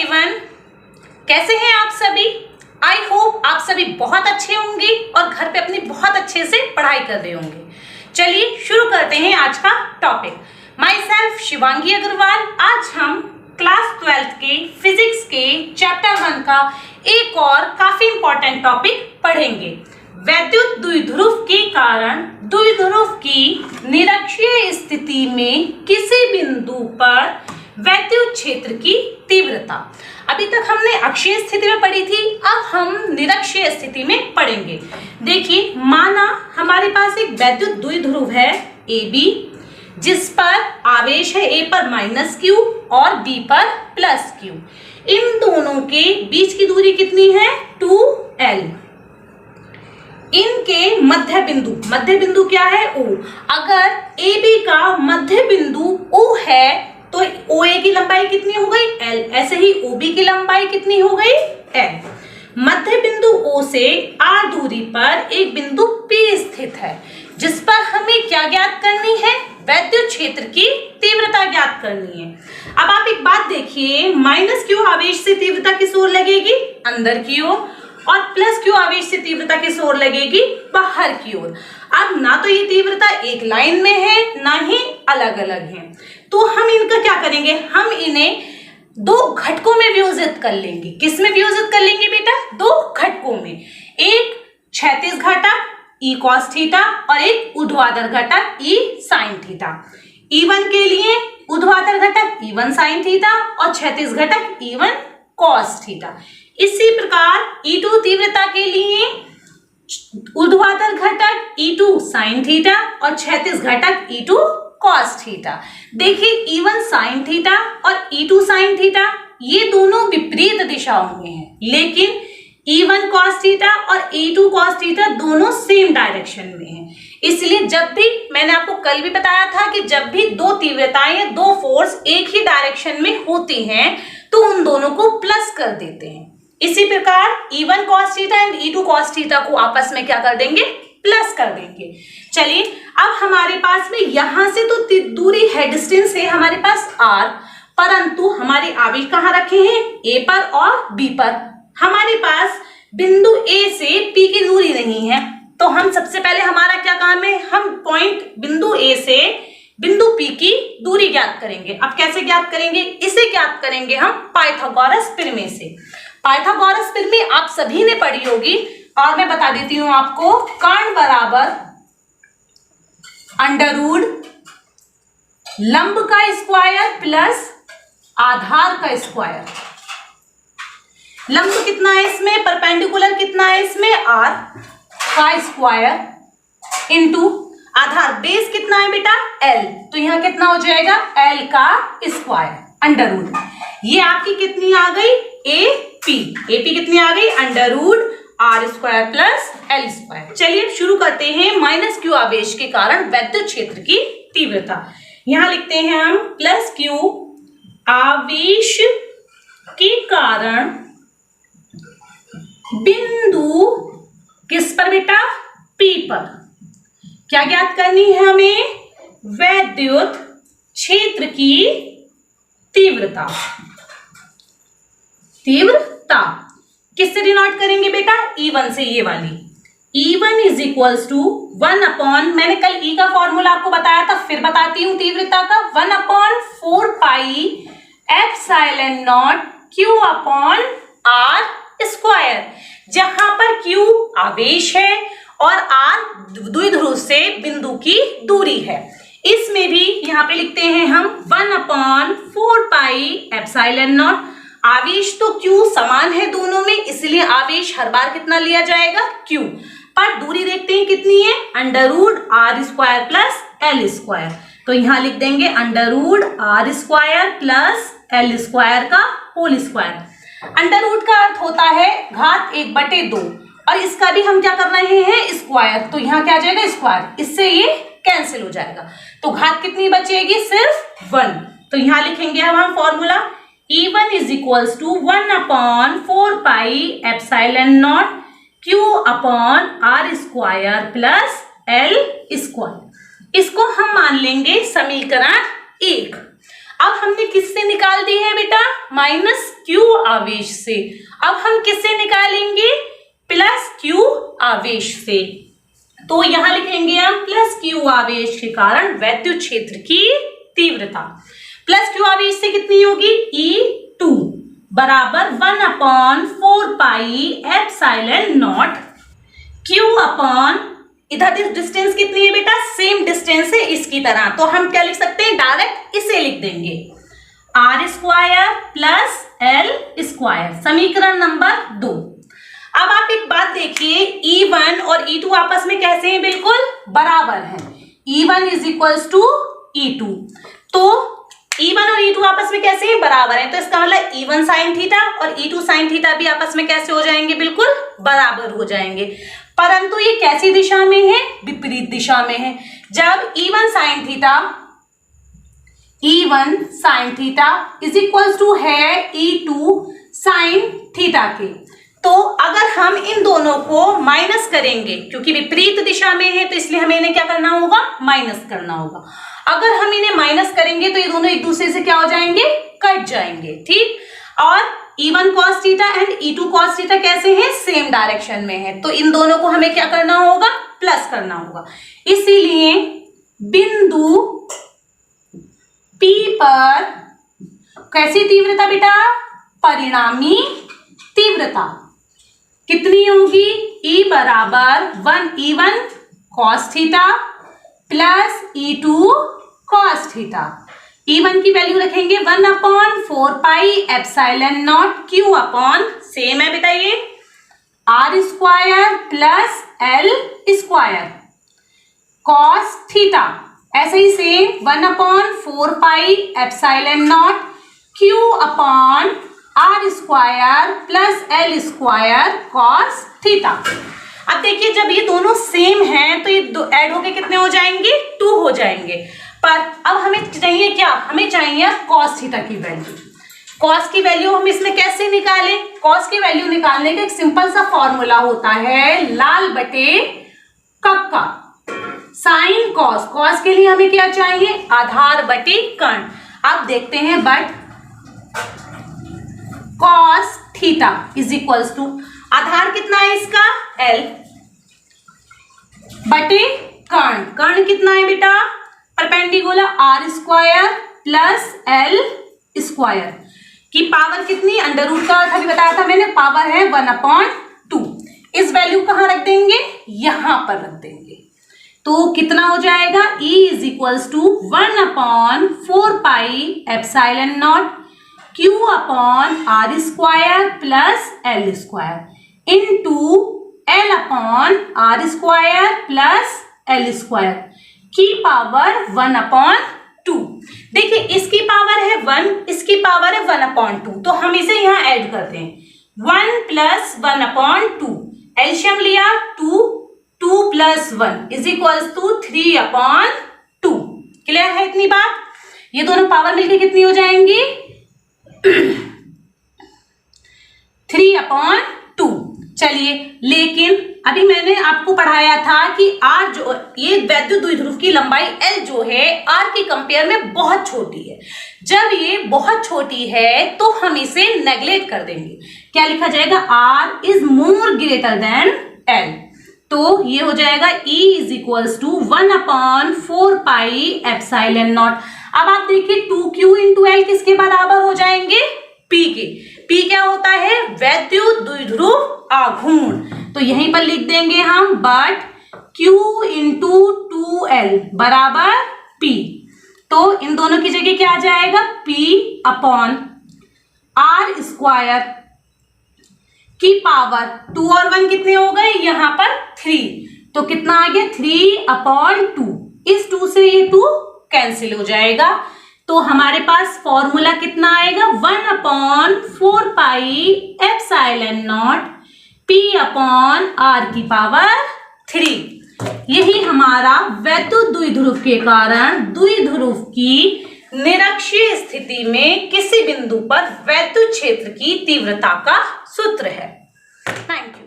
Everyone, कैसे हैं आप सभी। आई होप आप सभी बहुत अच्छे होंगे और घर पे अपनी बहुत अच्छे से पढ़ाई कर रहे होंगे। चलिए शुरू करते हैं आज का topic. My self Shivangi Agarwal. आज हम क्लास 12th के फिजिक्स के चैप्टर 1 का एक और काफी इंपॉर्टेंट टॉपिक पढ़ेंगे। वैद्युत द्विध्रुव के कारण द्विध्रुव की निरक्षीय स्थिति में किसी बिंदु पर वैद्युत क्षेत्र की तीव्रता। अभी तक हमने अक्षीय स्थिति में पढ़ी थी, अब हम निरक्षीय स्थिति में पढ़ेंगे। देखिए, माना हमारे पास एक वैद्युत द्विध्रुव है AB, जिस पर आवेश है A पर -Q और B पर +Q। इन दोनों के बीच की दूरी कितनी है? 2L। इनके मध्य बिंदु क्या है? O। अगर AB का मध्य बिंदु O है तो OA की लंबाई कितनी हो गई? L। ऐसे ही OB की लंबाई कितनी हो गई? L। मध्य बिंदु O से R दूरी पर एक बिंदु P स्थित है, जिस पर हमें क्या ज्ञात करनी है? वैद्युत क्षेत्र की तीव्रता ज्ञात करनी है। अब आप एक बात देखिए, -Q आवेश से तीव्रता किस ओर लगेगी? अंदर की ओर, और +Q आवेश से तीव्रता किस ओर लगेगी? बाहर की ओर। अब ना तो ये तीव्रता एक लाइन में है, ना ही अलग अलग है, तो हम इनका क्या करेंगे? हम इन्हें दो घटकों में विभाजित कर लेंगे। किस में विभाजित कर लेंगे बेटा? दो घटकों में। एक क्षैतिज घटक E cos थीटा और एक ऊर्ध्वाधर घटक E sin थीटा। E1 के लिए ऊर्ध्वाधर घटक E1 sin थीटा और क्षैतिज घटक E1 cos थीटा। इसी प्रकार E2 तीव्रता के लिए ऊर्ध्वाधर घटक E2 sin थीटा और क्षैतिज घटक E2 cos थीटा। देखिए, E1 sin थीटा और E2 sin थीटा ये दोनों विपरीत दिशाओं में हैं, लेकिन E1 cos थीटा और E2 cos थीटा दोनों सेम डायरेक्शन में हैं। इसलिए जब भी, मैंने आपको कल भी बताया था कि जब भी दो तीव्रताएं, दो फोर्स एक ही डायरेक्शन में होती हैं तो उन दोनों को प्लस कर देते हैं। इसी प्रकार E1 cos theta and E2 cos theta को आपस में क्या कर देंगे? प्लस कर देंगे। चलिए, अब हमारे पास में यहां से तो दूरी है, डिस्टेंस है हमारे पास R, परंतु हमारे आवेश कहाँ रखे हैं? A पर और B पर। हमारे पास बिंदु A से P की दूरी नहीं है, तो हम सबसे पहले हमारा क्या काम है? हम पॉइंट बिंदु A से बिंदु P की दूरी ज्ञात करेंगे। अब कैसे ज्ञात करेंगे? इसे ज्ञात करेंगे हम पाइथागोरस प्रमेय से। पाइथागोरस प्रमेय आप सभी ने पढ़ी होगी और मैं बता देती हूं आपको। कर्ण बराबर अंडरवुड लंब का स्क्वायर प्लस आधार का स्क्वायर। लंब कितना है इसमें? परपेंडिकुलर कितना है इसमें? R का स्क्वायर इंटू आधार बेस कितना है बेटा? L। तो यहां कितना हो जाएगा? L का स्क्वायर अंडरवुड। ये आपकी कितनी आ गई? AP कितनी आ गई? Under root R square plus L square. चलिए शुरू करते हैं। -Q आवेश के कारण वैद्युत क्षेत्र की तीव्रता। यहां लिखते हैं हम +Q आवेश के कारण बिंदु किस पर बेटा? P पर। क्या ज्ञात करनी है हमें? वैद्युत क्षेत्र की तीव्रता। किससे डिनोट करेंगे बेटा? E1 से, ये वाली। E1 इज इक्वल्स टू 1/, मैंने कल E का फॉर्मूला आपको बताया था, फिर बताती हूं तीव्रता का। 1/4 pi epsilon naught Q upon R square. जहां पर Q आवेश है और R द्विध्रुव से बिंदु की दूरी है। इसमें भी यहां पे लिखते हैं हम 1/4 पाई एप्सिलॉन नॉट। आवेश तो Q समान है दोनों में, इसलिए आवेश हर बार कितना लिया जाएगा? Q। पर दूरी देखते हैं कितनी है? Under root R square plus L square. तो यहां लिख देंगे under root R square plus L square का होल स्क्वायर। अंडरवुड का अर्थ होता है घात 1/2, और इसका भी हम क्या कर रहे हैं? स्क्वायर। तो यहाँ क्या आ जाएगा? स्क्वायर। इससे ये कैंसिल हो जाएगा, तो घात कितनी बचेगी? सिर्फ 1। तो यहाँ लिखेंगे हम formula E1 is equals to 1/4 pi epsilon naught Q upon R square plus L square. इसको हम मान लेंगे समीकरण 1। अब हमने किससे निकाल दी है बेटा? माइनस क्यू आवेश से। अब हम किससे निकालेंगे? प्लस क्यू आवेश से। तो यहां लिखेंगे हम प्लस क्यू आवेश के कारण वैद्युत क्षेत्र की तीव्रता। प्लस क्यू आवेश से कितनी होगी? E2 बराबर 1/4 pi epsilon naught Q upon, इधर डिस्टेंस कितनी है बेटा? सेम डिस्टेंस है इसकी तरह, तो हम क्या लिख सकते हैं? डायरेक्ट इसे लिख देंगे R square plus L square, समीकरण नंबर 2। अब आप एक बात देखिए, E1 और E2 आपस में कैसे हैं? बिल्कुल बराबर हैं। E1 is equals to E2, तो E1 और E2 आपस में कैसे हैं? बराबर हैं। तो इसका मतलब E1 साइन थीटा और E2 साइन थीटा भी आपस में कैसे हो जाएंगे? बिल्कुल बराबर हो जाएंगे। परंतु ये कैसी दिशा में है? विपरीत दिशा में है। जब E1 sine theta is equals to है E2 साइन थीटा के, तो अगर हम इन दोनों को माइनस करेंगे, क्योंकि विपरीत दिशा में है तो इसलिए हमें इन्हें क्या करना होगा? माइनस करना होगा। अगर हम इन्हें माइनस करेंगे तो ये दोनों एक दूसरे से क्या हो जाएंगे? कट जाएंगे, ठीक। और E1 cos theta and E2 cos theta कैसे हैं? सेम डायरेक्शन में है, तो इन दोनों को हमें क्या करना होगा? प्लस करना होगा। इसीलिए बिंदु P पर कैसी तीव्रता बेटा? परिणामी तीव्रता कितनी होगी? E बराबर 1E1 cos theta plus E2 cos theta. E1 की वैल्यू रखेंगे 1/4 pi epsilon naught Q upon, same है बेटा ये, R square plus L square cos theta, ऐसे ही same 1/4 pi epsilon naught Q upon R square plus L square cos theta. अब देखिए जब ये दोनों सेम हैं तो ये ऐड होके कितने हो जाएंगे? 2 हो जाएंगे। पर अब हमें चाहिए क्या? हमें चाहिए cos थीटा की वैल्यू। cos की वैल्यू हम इसमें कैसे निकालें? cos की वैल्यू निकालने का एक सिंपल सा फॉर्मूला होता है लाल बटे कक्का। साइन cos, cos के लिए हमें क्या चाहिए? आधार बटे कर्ण। अब देखते हैं, but cos theta is equals to, आधार कितना है इसका? L बटे कर्ण, कर्ण कितना है बेटा? Perpendicular R square plus L square की पावर कितनी? अंडर रूट का अर्थ अभी बताया था मैंने, पावर है 1/2। इस वैल्यू कहाँ रख देंगे? यहां पर रख देंगे, तो कितना हो जाएगा? E is equals to 1/4 pi epsilon naught Q upon R square plus L square into L upon R square plus L square की पावर 1/2। देखिए इसकी पावर है 1, इसकी पावर है 1/2, तो हम इसे यहाँ ऐड करते हैं। 1 प्लस 1/2, एलसीएम लिया 2, 2 plus 1 is equals to 3/2। Clear है इतनी बात? ये दोनों पावर मिलके कितनी हो जाएंगी? 3/2। चलिए, लेकिन अभी मैंने आपको पढ़ाया था कि R जो ये वैद्युत द्विध्रुव की लंबाई L जो है R के कंपेयर में बहुत छोटी है। जब ये बहुत छोटी है तो हम इसे नेग्लेक्ट कर देंगे। क्या लिखा जाएगा? R is more greater than L, तो ये हो जाएगा E is equals to 1/4 pi epsilon naught. अब आप देखिए 2Q इंटू L किसके बराबर हो जाएंगे? P के। P क्या होता है? वैद्युत द्विध्रुव आघूर्ण। तो यहीं पर लिख देंगे हम, बट Q इंटू 2L बराबर P। तो इन दोनों की जगह क्या आ जाएगा? P अपॉन R स्क्वायर की पावर 2 और 1 कितने हो गए? यहाँ पर 3, तो कितना आ गया? 3/2। इस 2 से ये 2 कैंसिल हो जाएगा, तो हमारे पास फॉर्मूला कितना आएगा? 1/4 pi epsilon not P upon R की पावर 3। यही हमारा वैद्युत द्विध्रुव के कारण द्विध्रुव की निरक्षीय स्थिति में किसी बिंदु पर वैद्युत क्षेत्र की तीव्रता का सूत्र है। Thank you.